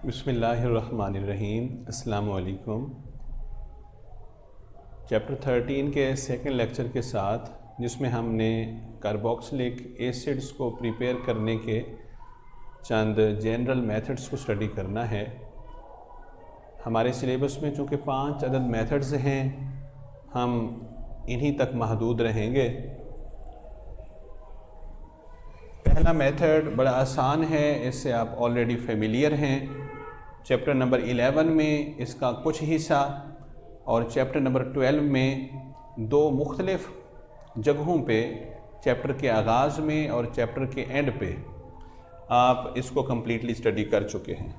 बिस्मिल्लाहिर्रहमानिर्रहीम। अस्सलामु अलैकुम। चैप्टर 13 के सेकंड लेक्चर के साथ, जिसमें हमने कार्बोक्सिलिक एसिड्स को प्रिपेयर करने के चंद जनरल मेथड्स को स्टडी करना है। हमारे सिलेबस में चूँकि 5 अदद मेथड्स हैं, हम इन्हीं तक महदूद रहेंगे। पहला मेथड बड़ा आसान है, इससे आप ऑलरेडी फेमिलियर हैं। चैप्टर नंबर 11 में इसका कुछ हिस्सा और चैप्टर नंबर 12 में दो मुख्तलिफ जगहों पे, चैप्टर के आगाज़ में और चैप्टर के एंड पे आप इसको कम्प्लीटली स्टडी कर चुके हैं।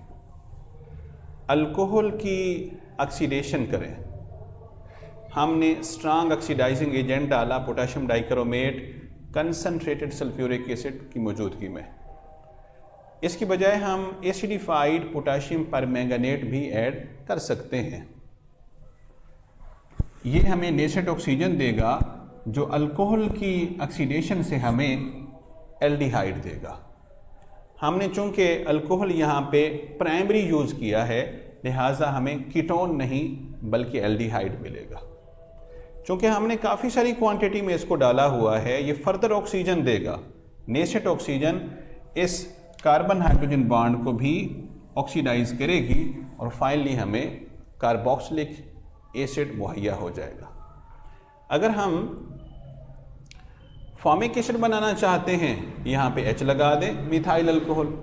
अल्कोहल की ऑक्सीडेशन करें। हमने स्ट्रांग ऑक्सीडाइजिंग एजेंट डाला, potassium dichromate concentrated sulphuric acid की मौजूदगी में। इसकी बजाय हम एसिडिफाइड पोटेशियम परमैंगनेट भी ऐड कर सकते हैं। ये हमें नेसेंट ऑक्सीजन देगा, जो अल्कोहल की ऑक्सीडेशन से हमें एल्डिहाइड देगा। हमने चूंकि अल्कोहल यहाँ पे प्राइमरी यूज़ किया है, लिहाजा हमें कीटोन नहीं बल्कि एल्डिहाइड मिलेगा। चूँकि हमने काफ़ी सारी क्वांटिटी में इसको डाला हुआ है, ये फर्दर ऑक्सीजन देगा। नेसेंट ऑक्सीजन इस कार्बन हाइड्रोजन बॉन्ड को भी ऑक्सीडाइज करेगी और फाइनली हमें कार्बोक्सिलिक एसिड मुहैया हो जाएगा। अगर हम फॉर्मिक एसिड बनाना चाहते हैं, यहाँ पे H लगा दें, मिथाइल अल्कोहल।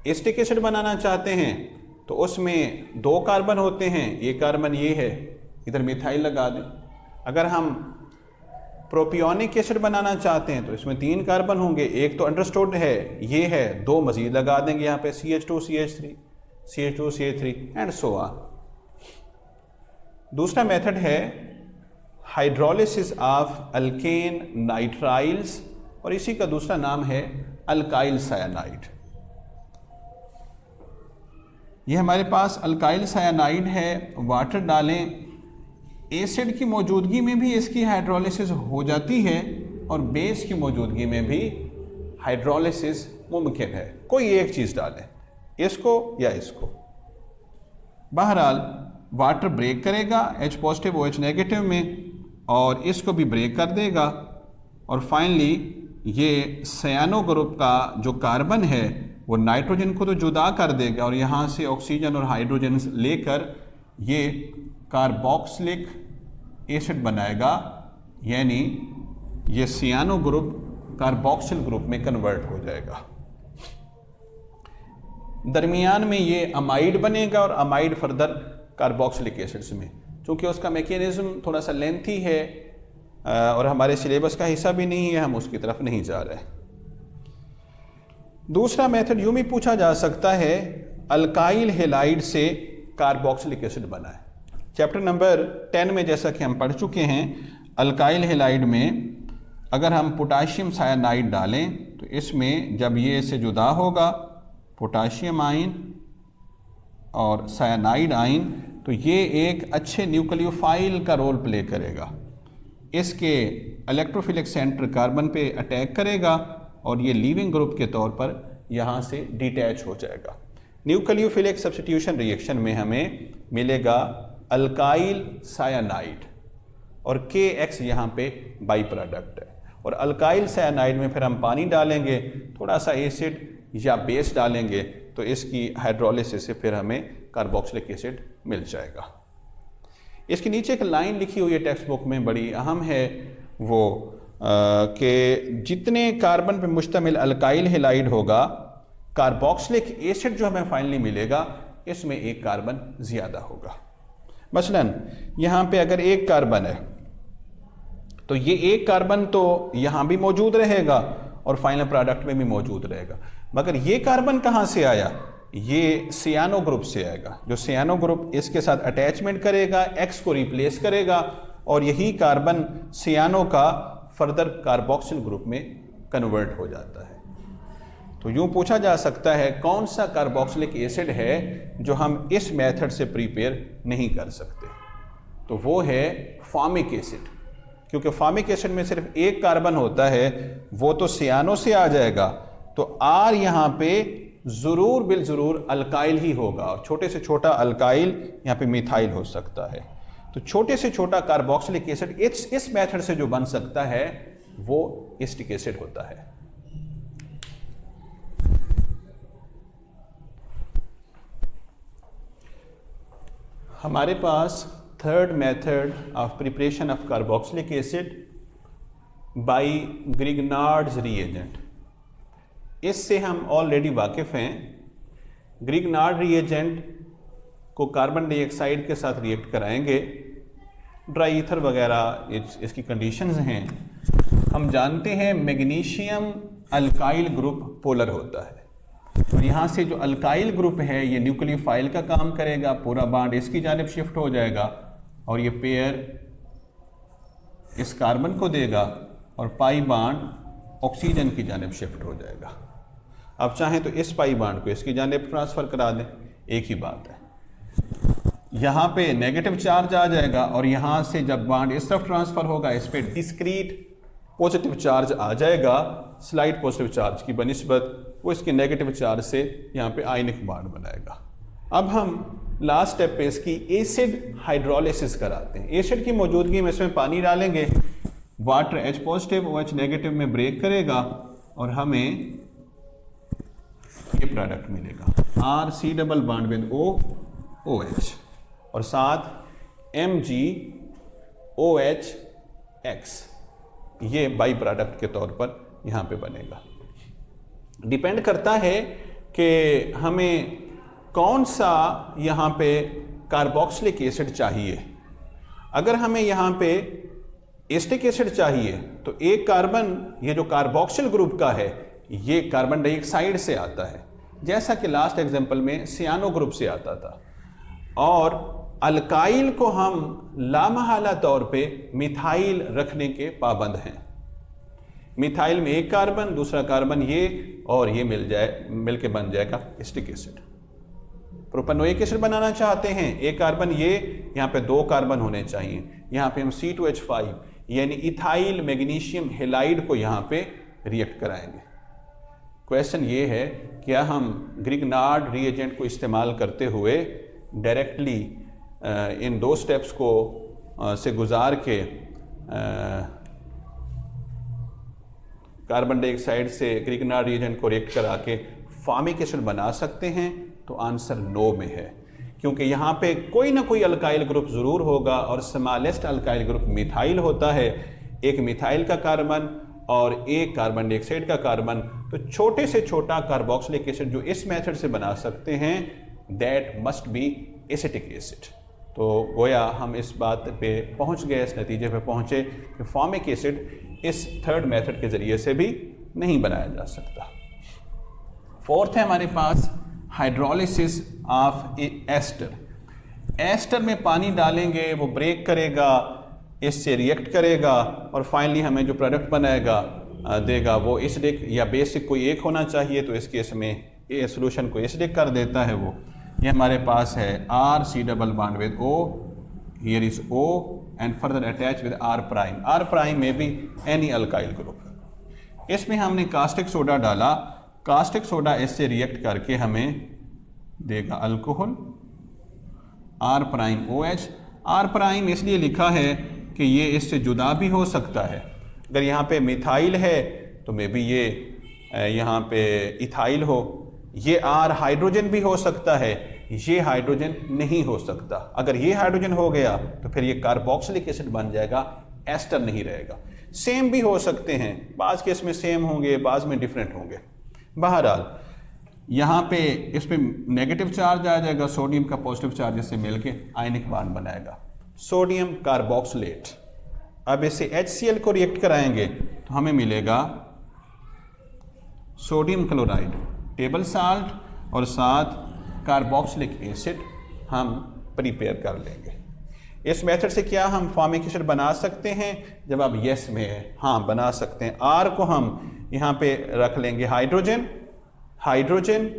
एसिटिक एसिड बनाना चाहते हैं तो उसमें 2 कार्बन होते हैं, एक कार्बन ये है, इधर मिथाइल लगा दें। अगर हम प्रोपियोनिक एसिड बनाना चाहते हैं तो इसमें 3 कार्बन होंगे, एक तो अंडरस्टूड है, ये है, 2 मजीद लगा देंगे यहाँ पे, CH2CH3 CH2CH3 and so on. दूसरा मेथड है हाइड्रोलिसिस ऑफ अल्केन नाइट्राइल्स, और इसी का दूसरा नाम है अल्काइल सायानाइड। ये हमारे पास अल्काइल सायानाइड है, वाटर डालें, एसिड की मौजूदगी में भी इसकी हाइड्रोलिसिस हो जाती है और बेस की मौजूदगी में भी हाइड्रोलिसिस मुमकिन है। कोई एक चीज़ डालें, इसको या इसको। बहरहाल वाटर ब्रेक करेगा H पॉजिटिव OH नेगेटिव में, और इसको भी ब्रेक कर देगा, और फाइनली ये सयानो ग्रुप का जो कार्बन है वो नाइट्रोजन को तो जुदा कर देगा और यहाँ से ऑक्सीजन और हाइड्रोजन लेकर ये कार्बोक्सिलिक एसिड बनाएगा, यानी ये सियानो ग्रुप कार्बोक्सिल ग्रुप में कन्वर्ट हो जाएगा। दरमियान में ये अमाइड बनेगा और अमाइड फर्दर कार्बोक्सिलिक एसिड्स में। चूँकि उसका मैकेनिज्म थोड़ा सा लेंथी है और हमारे सिलेबस का हिस्सा भी नहीं है, हम उसकी तरफ नहीं जा रहे। दूसरा मेथड यूँ भी पूछा जा सकता है, अल्काइल हेलाइड से कार्बोक्सिलिक एसिड बनाए। चैप्टर नंबर 10 में जैसा कि हम पढ़ चुके हैं, अल्काइल हेलाइड में अगर हम पोटाशियम सायानाइड डालें तो इसमें जब ये इससे जुदा होगा, पोटाशियम आयन और सायानाइड आयन, तो ये एक अच्छे न्यूक्लियोफाइल का रोल प्ले करेगा। इसके इलेक्ट्रोफिलिक सेंटर कार्बन पे अटैक करेगा और ये लीविंग ग्रुप के तौर पर यहाँ से डिटैच हो जाएगा। न्यूक्लियोफिलिक सब्स्टिट्यूशन रिएक्शन में हमें मिलेगा अल्काइल सायानाइड, और KX यहाँ पे बाई प्रोडक्ट है। और अल्काइल सायानाइड में फिर हम पानी डालेंगे, थोड़ा सा एसिड या बेस डालेंगे, तो इसकी हाइड्रोलिसिस से फिर हमें कार्बोक्सिलिक एसिड मिल जाएगा। इसके नीचे एक लाइन लिखी हुई है टेक्स्ट बुक में, बड़ी अहम है वो, कि जितने कार्बन पे मुश्तमिल अल्काइल हेलाइड होगा, कार्बोक्सिलिक एसिड जो हमें फाइनली मिलेगा, इसमें एक कार्बन ज़्यादा होगा। मसलन यहाँ पे अगर एक कार्बन है तो ये एक कार्बन तो यहाँ भी मौजूद रहेगा और फाइनल प्रोडक्ट में भी मौजूद रहेगा, मगर ये कार्बन कहाँ से आया? ये सियानो ग्रुप से आएगा। जो सियानो ग्रुप इसके साथ अटैचमेंट करेगा, X को रिप्लेस करेगा, और यही कार्बन सियानो का फर्दर कार्बोक्सिल ग्रुप में कन्वर्ट हो जाता है। तो यूँ पूछा जा सकता है, कौन सा कार्बोक्सिलिक एसिड है जो हम इस मेथड से प्रिपेयर नहीं कर सकते? तो वो है फॉर्मिक एसिड, क्योंकि फॉर्मिक एसिड में सिर्फ एक कार्बन होता है, वो तो सियानो से आ जाएगा, तो R यहाँ पे ज़रूर बिल ज़रूर अल्काइल ही होगा, और छोटे से छोटा अल्काइल यहाँ पे मिथाइल हो सकता है। तो छोटे से छोटा कार्बोक्सिलिक एसिड इस मेथड से जो बन सकता है वो एसिटिक एसिड होता है। हमारे पास third method of preparation of carboxylic acid by Grignard's reagent. इससे हम ऑलरेडी वाकिफ़ हैं। ग्रिग्नार्ड रिएजेंट को कार्बन डाइऑक्साइड के साथ रिएक्ट कराएंगे, ड्राई ईथर वगैरह इसकी कंडीशंस हैं। हम जानते हैं मैग्नीशियम अल्काइल ग्रुप पोलर होता है, तो यहाँ से जो अल्काइल ग्रुप है ये न्यूक्लियोफाइल का काम करेगा, पूरा बांड इसकी जानिब शिफ्ट हो जाएगा और ये पेयर इस कार्बन को देगा और पाई बांड ऑक्सीजन की जानिब शिफ्ट हो जाएगा। अब चाहें तो इस पाई बांड को इसकी जानिब ट्रांसफ़र करा दें, एक ही बात है। यहाँ पे नेगेटिव चार्ज आ जाएगा और यहाँ से जब बांड इस तरफ ट्रांसफ़र होगा इस पर डिस्क्रीट पॉजिटिव चार्ज आ जाएगा, स्लाइड पॉजिटिव चार्ज की बनिस्बत, वो इसके नेगेटिव चार्ज से यहाँ पे आयनिक बांड बनाएगा। अब हम लास्ट स्टेप पे इसकी एसिड हाइड्रोलिसिस कराते हैं। एसिड की मौजूदगी में इसमें पानी डालेंगे, water H positive OH negative में ब्रेक करेगा और हमें ये प्रोडक्ट मिलेगा, RC double bond with OH और साथ MgOH, ये बाई प्रोडक्ट के तौर पर यहाँ पे बनेगा। डिपेंड करता है कि हमें कौन सा यहाँ पे कार्बोक्सिलिक एसिड चाहिए। अगर हमें यहाँ पे एसिटिक एसिड चाहिए तो एक कार्बन, ये जो कार्बोक्सिल ग्रुप का है, ये कार्बन डाइऑक्साइड से आता है, जैसा कि लास्ट एग्जांपल में सियानो ग्रुप से आता था। और अल्काइल को हम लामहला तौर पे मिथाइल रखने के पाबंद हैं। मिथाइल में एक कार्बन, दूसरा कार्बन ये, और ये मिलके बन जाएगा एसिटिक एसिड। प्रोपेनोइक एसिड बनाना चाहते हैं, एक कार्बन ये, यहाँ पे दो कार्बन होने चाहिए। यहाँ पे हम C2H5 यानी इथाइल मैग्नीशियम हेलाइड को यहाँ पे रिएक्ट कराएंगे। क्वेश्चन ये है, क्या हम ग्रिग्नार्ड रिएजेंट को इस्तेमाल करते हुए डायरेक्टली इन दो स्टेप्स को से गुजार के कार्बन डाइऑक्साइड से ग्रिग्नार्ड रिएजेंट को रिएक्ट करा के फॉर्मिक एसिड बना सकते हैं? तो आंसर नो में है, क्योंकि यहाँ पे कोई ना कोई अल्काइल ग्रुप ज़रूर होगा और स्मॉलेस्ट अल्काइल ग्रुप मिथाइल होता है। एक मिथाइल का कार्बन और एक कार्बन डाइऑक्साइड का कार्बन, तो छोटे से छोटा कार्बोक्सिलिक एसिड जो इस मेथड से बना सकते हैं, that must be acetic acid. तो गोया हम इस बात पे पहुंच गए, इस नतीजे पे पहुंचे कि फॉर्मिक एसिड इस थर्ड मेथड के ज़रिए से भी नहीं बनाया जा सकता। फोर्थ है हमारे पास हाइड्रोलिसिस ऑफ एस्टर। एस्टर में पानी डालेंगे, वो ब्रेक करेगा, इससे रिएक्ट करेगा और फाइनली हमें जो प्रोडक्ट बनाएगा देगा वो एसिडिक या बेसिक कोई एक होना चाहिए। तो इस केस में ये सोल्यूशन को एसिडिक कर देता है। वो ये हमारे पास है RC double bond with O, here is O and further attach with R prime. R prime में भी एनी अल्काइल ग्रुप। इसमें हमने कास्टिक सोडा डाला, कास्टिक सोडा इससे रिएक्ट करके हमें देगा alcohol, R prime OH। R prime इसलिए लिखा है कि ये इससे जुदा भी हो सकता है। अगर यहाँ पे मिथाइल है तो मे बी ये यहाँ पे इथाइल हो। ये R हाइड्रोजन भी हो सकता है, ये हाइड्रोजन नहीं हो सकता। अगर ये हाइड्रोजन हो गया तो फिर ये कार्बोक्सिलिक एसिड बन जाएगा, एस्टर नहीं रहेगा। सेम भी हो सकते हैं, बाज़ केस में सेम होंगे, बाज़ में डिफरेंट होंगे। बहरहाल यहाँ पे इस पर नेगेटिव चार्ज आ जाएगा, सोडियम का पॉजिटिव चार्ज इससे मिलके आयनिक बॉन्ड बनाएगा, सोडियम कार्बोक्सिलेट। अब इसे HCl को रिएक्ट कराएंगे तो हमें मिलेगा सोडियम क्लोराइड, टेबल साल्ट और साथ कार्बोक्सिलिक एसिड हम प्रिपेयर कर लेंगे। इस मेथड से क्या हम फॉर्मिक एसिड बना सकते हैं? जवाब यस में है, हाँ बना सकते हैं। R को हम यहाँ पे रख लेंगे हाइड्रोजन, हाइड्रोजन,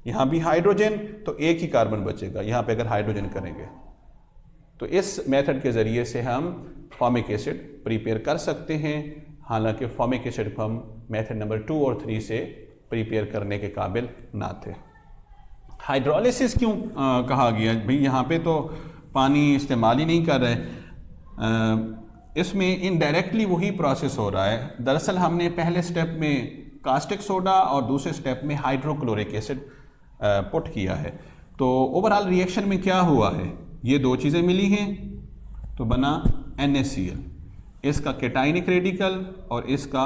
यहाँ भी हाइड्रोजन, तो एक ही कार्बन बचेगा यहाँ पे अगर हाइड्रोजन करेंगे। तो इस मेथड के ज़रिए से हम फॉर्मिक एसिड प्रिपेयर कर सकते हैं। हालांकि फॉर्मिक एसिड को हम मेथड नंबर 2 और 3 से प्रिपेयर करने के काबिल ना थे। हाइड्रोलिसिस क्यों कहा गया भाई, यहाँ पे तो पानी इस्तेमाल ही नहीं कर रहे। इसमें इनडायरेक्टली वही प्रोसेस हो रहा है। दरअसल हमने पहले स्टेप में कास्टिक सोडा और दूसरे स्टेप में हाइड्रोक्लोरिक एसिड पुट किया है। तो ओवरऑल रिएक्शन में क्या हुआ है, ये दो चीज़ें मिली हैं तो बना NaCl, इसका कैटाइनिक रेडिकल और इसका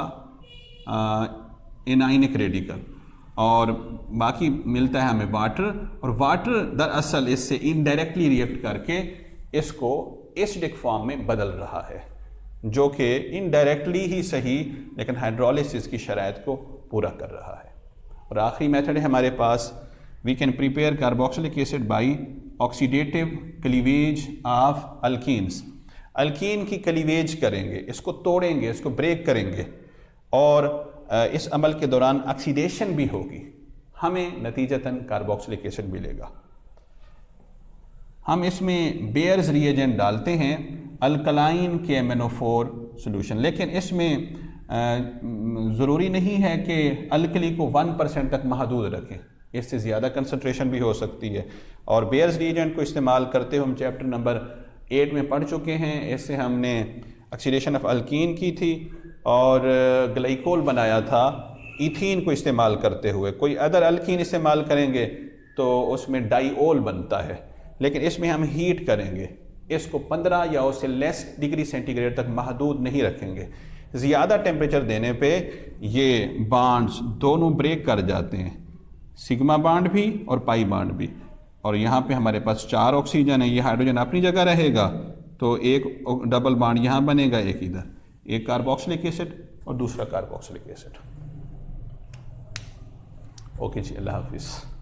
एनाइनिक रेडिकल, और बाकी मिलता है हमें वाटर, और वाटर दरअसल इससे इनडायरेक्टली रिएक्ट करके इसको एसिडिक फॉर्म में बदल रहा है, जो कि इनडायरेक्टली ही सही लेकिन हाइड्रोलिसिस की शराइत को पूरा कर रहा है। और आखिरी मेथड है हमारे पास, we can prepare carboxylic acid by oxidative cleavage of alkenes. Alkene की क्लीवेज करेंगे, इसको तोड़ेंगे, इसको ब्रेक करेंगे, और इस अमल के दौरान ऑक्सीडेशन भी होगी, हमें नतीजतन कार्बोक्सिलिक एसिड मिलेगा। हम इसमें बेयर्स रिएजेंट डालते हैं, अल्कलाइन KMnO4 सोल्यूशन, लेकिन इसमें ज़रूरी नहीं है कि अल्कली को 1% तक महदूद रखें, इससे ज़्यादा कंसंट्रेशन भी हो सकती है। और बेयर्स रिएजेंट को इस्तेमाल करते हुए हम चैप्टर नंबर 8 में पढ़ चुके हैं। इससे हमने ऑक्सीडेशन ऑफ अल्कीन की थी और ग्लाइकोल बनाया था इथीन को इस्तेमाल करते हुए। कोई अदर अल्कीन इस्तेमाल करेंगे तो उसमें डाईओल बनता है, लेकिन इसमें हम हीट करेंगे, इसको 15 या उससे लेस डिग्री सेंटीग्रेड तक महदूद नहीं रखेंगे। ज़्यादा टेम्परेचर देने पे ये बॉन्ड्स दोनों ब्रेक कर जाते हैं, सिग्मा बॉन्ड भी और पाई बॉन्ड भी। और यहाँ पे हमारे पास 4 ऑक्सीजन है, ये हाइड्रोजन अपनी जगह रहेगा, तो एक डबल बॉन्ड यहाँ बनेगा, एक इधर, एक कार्बोक्सिलिक एसिड और दूसरा कार्बोक्सिलिक एसिड। ओके जी, अल्लाह हाफिज़।